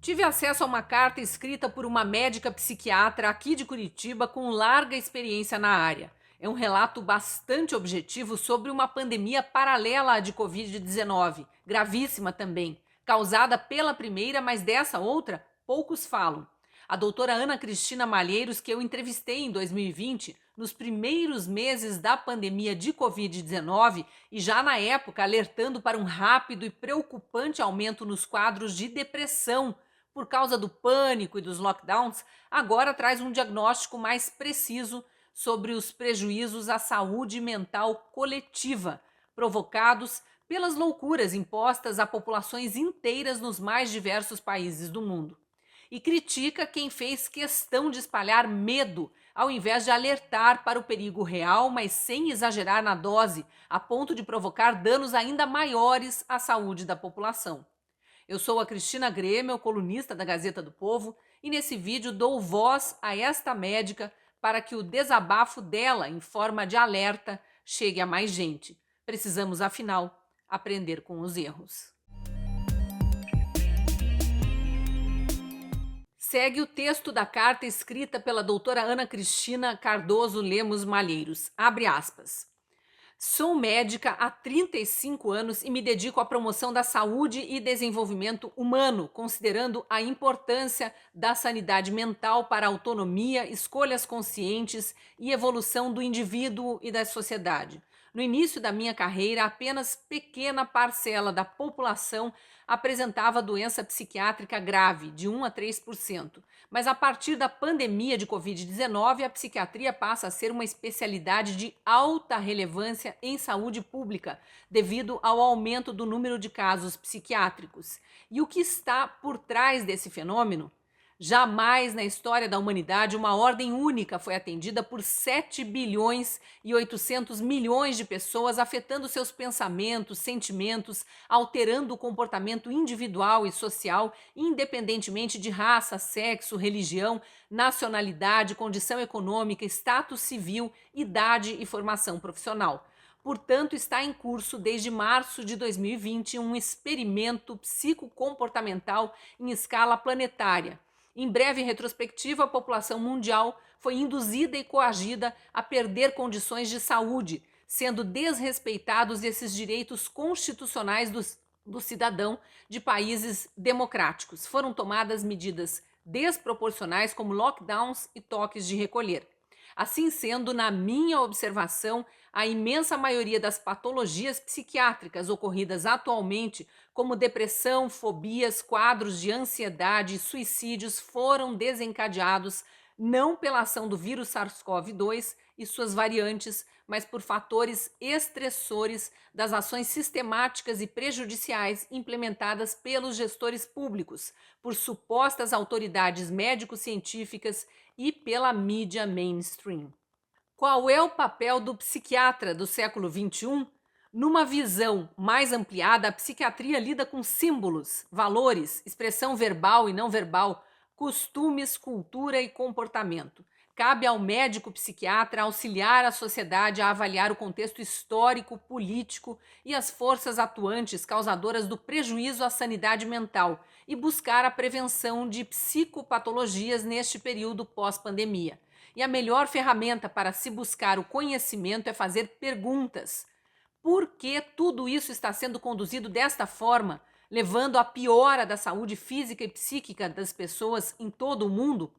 Tive acesso a uma carta escrita por uma médica psiquiatra aqui de Curitiba com larga experiência na área. É um relato bastante objetivo sobre uma pandemia paralela à de Covid-19, gravíssima também, causada pela primeira, mas dessa outra poucos falam. A doutora Ana Cristina Malheiros, que eu entrevistei em 2020, nos primeiros meses da pandemia de Covid-19 e já na época alertando para um rápido e preocupante aumento nos quadros de depressão por causa do pânico e dos lockdowns, agora traz um diagnóstico mais preciso sobre os prejuízos à saúde mental coletiva provocados pelas loucuras impostas a populações inteiras nos mais diversos países do mundo. E critica quem fez questão de espalhar medo, ao invés de alertar para o perigo real, mas sem exagerar na dose, a ponto de provocar danos ainda maiores à saúde da população. Eu sou a Cristina Grêmio, colunista da Gazeta do Povo, e nesse vídeo dou voz a esta médica para que o desabafo dela, em forma de alerta, chegue a mais gente. Precisamos, afinal, aprender com os erros. Segue o texto da carta escrita pela doutora Ana Cristina Cardoso Lemos Malheiros. Abre aspas. Sou médica há 35 anos e me dedico à promoção da saúde e desenvolvimento humano, considerando a importância da sanidade mental para a autonomia, escolhas conscientes e evolução do indivíduo e da sociedade. No início da minha carreira, apenas pequena parcela da população apresentava doença psiquiátrica grave, de 1 a 3%. Mas a partir da pandemia de Covid-19, a psiquiatria passa a ser uma especialidade de alta relevância em saúde pública, devido ao aumento do número de casos psiquiátricos. E o que está por trás desse fenômeno? Jamais na história da humanidade uma ordem única foi atendida por 7 bilhões e 800 milhões de pessoas, afetando seus pensamentos, sentimentos, alterando o comportamento individual e social, independentemente de raça, sexo, religião, nacionalidade, condição econômica, status civil, idade e formação profissional. Portanto, está em curso desde março de 2020 um experimento psicocomportamental em escala planetária. Em breve retrospectiva, a população mundial foi induzida e coagida a perder condições de saúde, sendo desrespeitados esses direitos constitucionais do cidadão de países democráticos. Foram tomadas medidas desproporcionais como lockdowns e toques de recolher. Assim sendo, na minha observação, a imensa maioria das patologias psiquiátricas ocorridas atualmente, como depressão, fobias, quadros de ansiedade e suicídios, foram desencadeados não pela ação do vírus SARS-CoV-2 e suas variantes, mas por fatores estressores das ações sistemáticas e prejudiciais implementadas pelos gestores públicos, por supostas autoridades médico-científicas e pela mídia mainstream. Qual é o papel do psiquiatra do século XXI? Numa visão mais ampliada, a psiquiatria lida com símbolos, valores, expressão verbal e não verbal, costumes, cultura e comportamento. Cabe ao médico psiquiatra auxiliar a sociedade a avaliar o contexto histórico, político e as forças atuantes causadoras do prejuízo à sanidade mental e buscar a prevenção de psicopatologias neste período pós-pandemia. E a melhor ferramenta para se buscar o conhecimento é fazer perguntas. Por que tudo isso está sendo conduzido desta forma, levando à piora da saúde física e psíquica das pessoas em todo o mundo?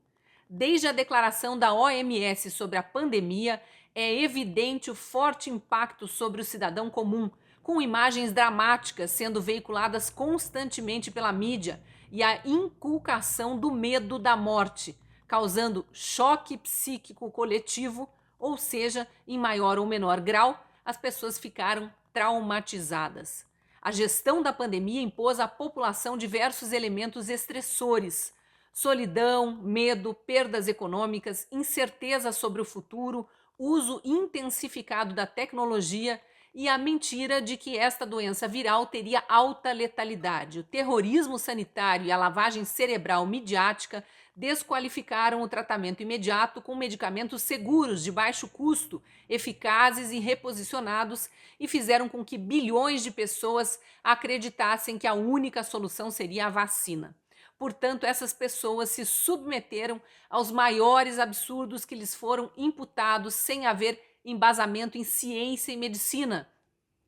Desde a declaração da OMS sobre a pandemia, é evidente o forte impacto sobre o cidadão comum, com imagens dramáticas sendo veiculadas constantemente pela mídia e a inculcação do medo da morte, causando choque psíquico coletivo, ou seja, em maior ou menor grau, as pessoas ficaram traumatizadas. A gestão da pandemia impôs à população diversos elementos estressores: solidão, medo, perdas econômicas, incerteza sobre o futuro, uso intensificado da tecnologia e a mentira de que esta doença viral teria alta letalidade. O terrorismo sanitário e a lavagem cerebral midiática desqualificaram o tratamento imediato com medicamentos seguros, de baixo custo, eficazes e reposicionados, e fizeram com que bilhões de pessoas acreditassem que a única solução seria a vacina. Portanto, essas pessoas se submeteram aos maiores absurdos que lhes foram imputados sem haver embasamento em ciência e medicina,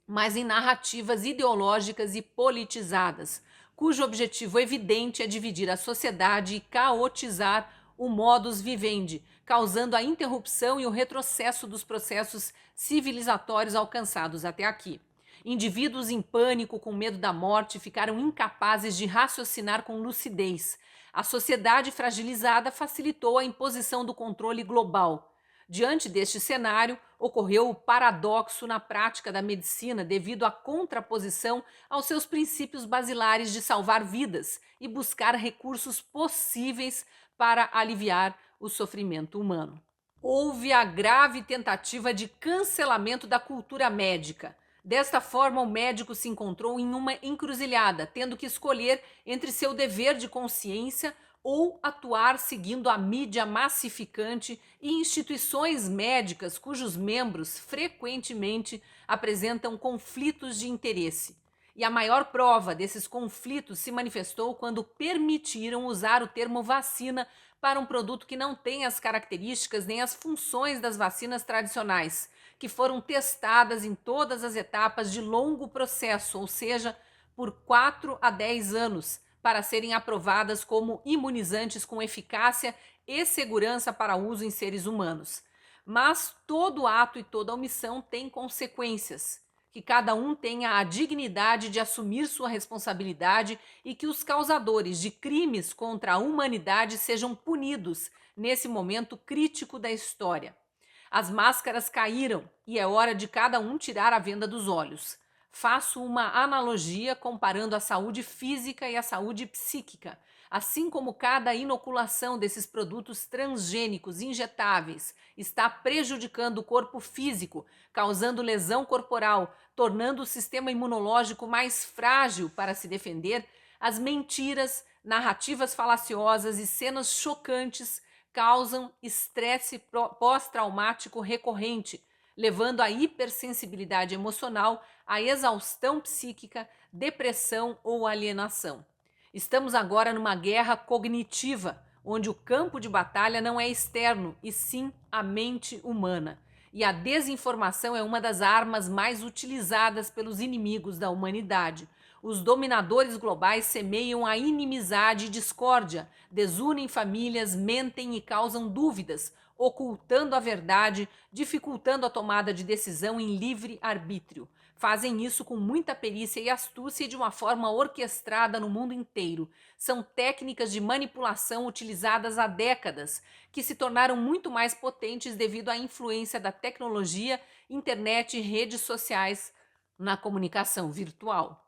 mas em narrativas ideológicas e politizadas, cujo objetivo evidente é dividir a sociedade e caotizar o modus vivendi, causando a interrupção e o retrocesso dos processos civilizatórios alcançados até aqui. Indivíduos em pânico, com medo da morte, ficaram incapazes de raciocinar com lucidez. A sociedade fragilizada facilitou a imposição do controle global. Diante deste cenário, ocorreu o paradoxo na prática da medicina devido à contraposição aos seus princípios basilares de salvar vidas e buscar recursos possíveis para aliviar o sofrimento humano. Houve a grave tentativa de cancelamento da cultura médica. Desta forma, o médico se encontrou em uma encruzilhada, tendo que escolher entre seu dever de consciência ou atuar seguindo a mídia massificante e instituições médicas cujos membros frequentemente apresentam conflitos de interesse. E a maior prova desses conflitos se manifestou quando permitiram usar o termo vacina para um produto que não tem as características nem as funções das vacinas tradicionais, que foram testadas em todas as etapas de longo processo, ou seja, por 4 a 10 anos, para serem aprovadas como imunizantes com eficácia e segurança para uso em seres humanos. Mas todo ato e toda omissão tem consequências. Que cada um tenha a dignidade de assumir sua responsabilidade e que os causadores de crimes contra a humanidade sejam punidos nesse momento crítico da história. As máscaras caíram e é hora de cada um tirar a venda dos olhos. Faço uma analogia comparando a saúde física e a saúde psíquica. Assim como cada inoculação desses produtos transgênicos injetáveis está prejudicando o corpo físico, causando lesão corporal, tornando o sistema imunológico mais frágil para se defender, as mentiras, narrativas falaciosas e cenas chocantes causam estresse pós-traumático recorrente, levando à hipersensibilidade emocional, à exaustão psíquica, depressão ou alienação. Estamos agora numa guerra cognitiva, onde o campo de batalha não é externo, e sim a mente humana. E a desinformação é uma das armas mais utilizadas pelos inimigos da humanidade. Os dominadores globais semeiam a inimizade e discórdia, desunem famílias, mentem e causam dúvidas, ocultando a verdade, dificultando a tomada de decisão em livre arbítrio. Fazem isso com muita perícia e astúcia e de uma forma orquestrada no mundo inteiro. São técnicas de manipulação utilizadas há décadas, que se tornaram muito mais potentes devido à influência da tecnologia, internet e redes sociais na comunicação virtual.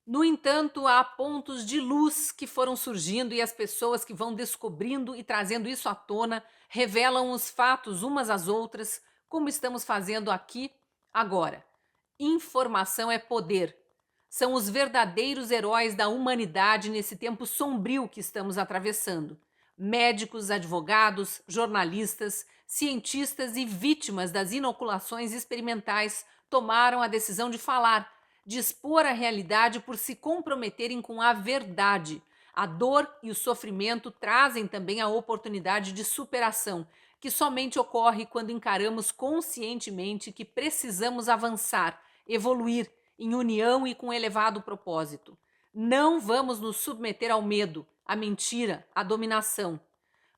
No entanto, há pontos de luz que foram surgindo e as pessoas que vão descobrindo e trazendo isso à tona revelam os fatos umas às outras, como estamos fazendo aqui agora. Informação é poder. São os verdadeiros heróis da humanidade nesse tempo sombrio que estamos atravessando. Médicos, advogados, jornalistas, cientistas e vítimas das inoculações experimentais tomaram a decisão de falar, de expor a realidade por se comprometerem com a verdade. A dor e o sofrimento trazem também a oportunidade de superação, que somente ocorre quando encaramos conscientemente que precisamos avançar, evoluir em união e com elevado propósito. Não vamos nos submeter ao medo, à mentira, à dominação.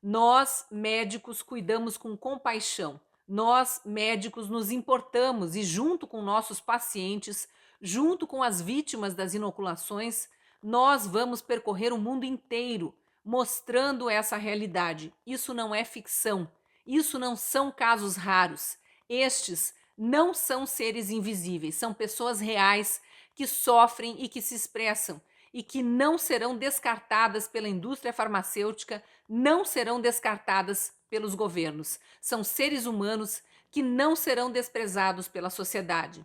Nós, médicos, cuidamos com compaixão. Nós, médicos, nos importamos e, junto com nossos pacientes, junto com as vítimas das inoculações, nós vamos percorrer o mundo inteiro, mostrando essa realidade. Isso não é ficção. Isso não são casos raros. Estes não são seres invisíveis, são pessoas reais que sofrem e que se expressam e que não serão descartadas pela indústria farmacêutica, não serão descartadas pelos governos. São seres humanos que não serão desprezados pela sociedade.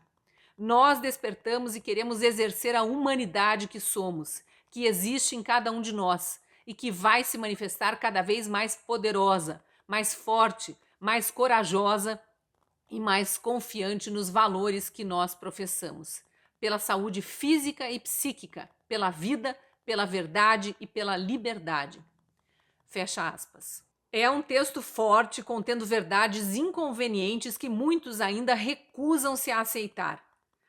Nós despertamos e queremos exercer a humanidade que somos, que existe em cada um de nós e que vai se manifestar cada vez mais poderosa, mais forte, mais corajosa e mais confiante nos valores que nós professamos. Pela saúde física e psíquica, pela vida, pela verdade e pela liberdade. Fecha aspas. É um texto forte, contendo verdades inconvenientes que muitos ainda recusam-se a aceitar.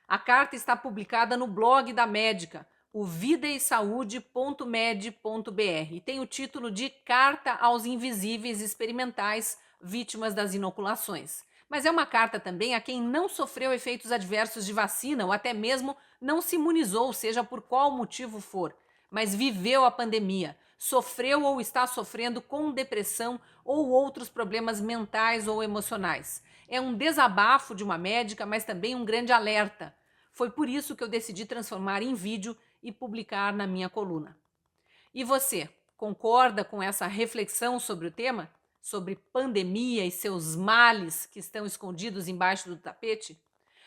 A carta está publicada no blog da médica, o vidaesaude.med.br, e tem o título de Carta aos Invisíveis Experimentais Vítimas das Inoculações. Mas é uma carta também a quem não sofreu efeitos adversos de vacina ou até mesmo não se imunizou, seja por qual motivo for, mas viveu a pandemia, sofreu ou está sofrendo com depressão ou outros problemas mentais ou emocionais. É um desabafo de uma médica, mas também um grande alerta. Foi por isso que eu decidi transformar em vídeo e publicar na minha coluna. E você, concorda com essa reflexão sobre o tema? Sobre pandemia e seus males que estão escondidos embaixo do tapete?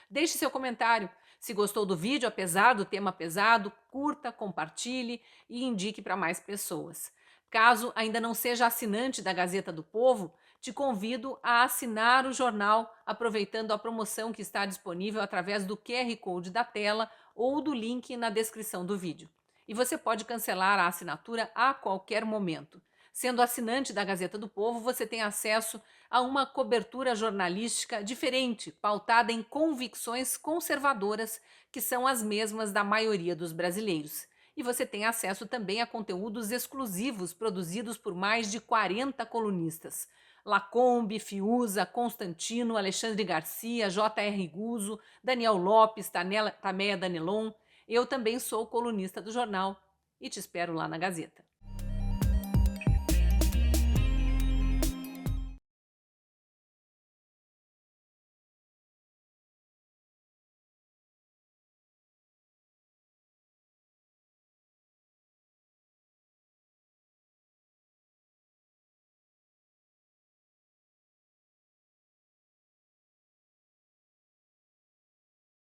Deixe seu comentário. Se gostou do vídeo, apesar do tema pesado, curta, compartilhe e indique para mais pessoas. Caso ainda não seja assinante da Gazeta do Povo, te convido a assinar o jornal aproveitando a promoção que está disponível através do QR Code da tela ou do link na descrição do vídeo. E você pode cancelar a assinatura a qualquer momento. Sendo assinante da Gazeta do Povo, você tem acesso a uma cobertura jornalística diferente, pautada em convicções conservadoras, que são as mesmas da maioria dos brasileiros. E você tem acesso também a conteúdos exclusivos produzidos por mais de 40 colunistas. Lacombe, Fiuza, Constantino, Alexandre Garcia, J.R. Guzzo, Daniel Lopes, Tameia Danelon. Eu também sou colunista do jornal e te espero lá na Gazeta.